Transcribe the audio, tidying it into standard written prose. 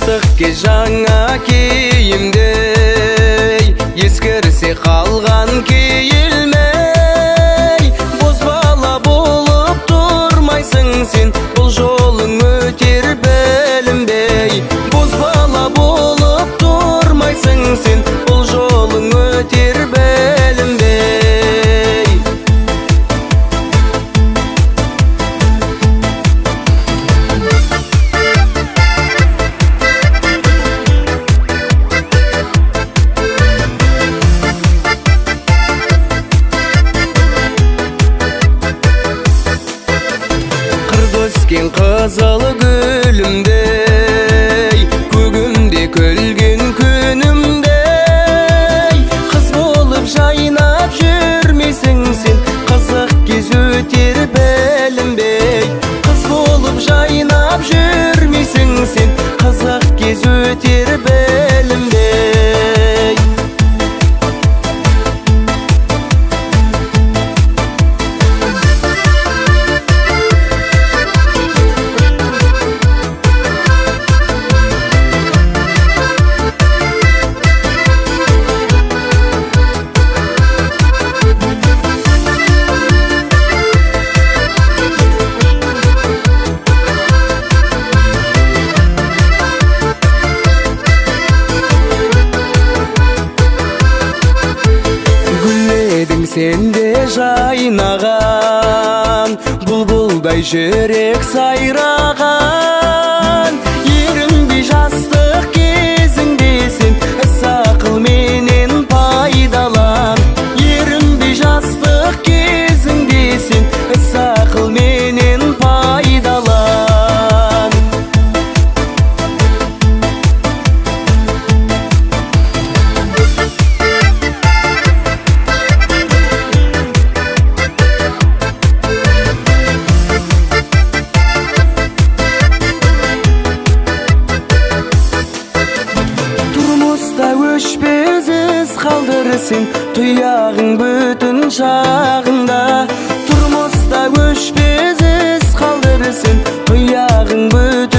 Ыстық ке жаңа киімдей, ескірсе қалған кейілмей. Бозбала болып тұрмайсың сен, бұл жолың өтер білінбей. Бозбала болып тұрмайсың сен, бұл жолың өтер білінбей. Өскен қызыл гүлімдей, көгімде көлген күнімдей. Қыз болып жайнап жүрмейсің сен, қызық кез өтер білінбей. Қыз болып жайнап жүрмейсің сен, қызық кез өтер білінбей. Сенде жайнаған, бұлбұлдай жүрек сайраған. Ерінбей жастық кезіңде сен, іс-ақыл менен пайдалан. Ерінбей жастық кезіңде сен, іс-ақыл менен пайдалан. Өшпес із қалдырсың, тұяғың бүтін шағында. Тұрмыста өшпес із қалдырсың, тұяғың бүтін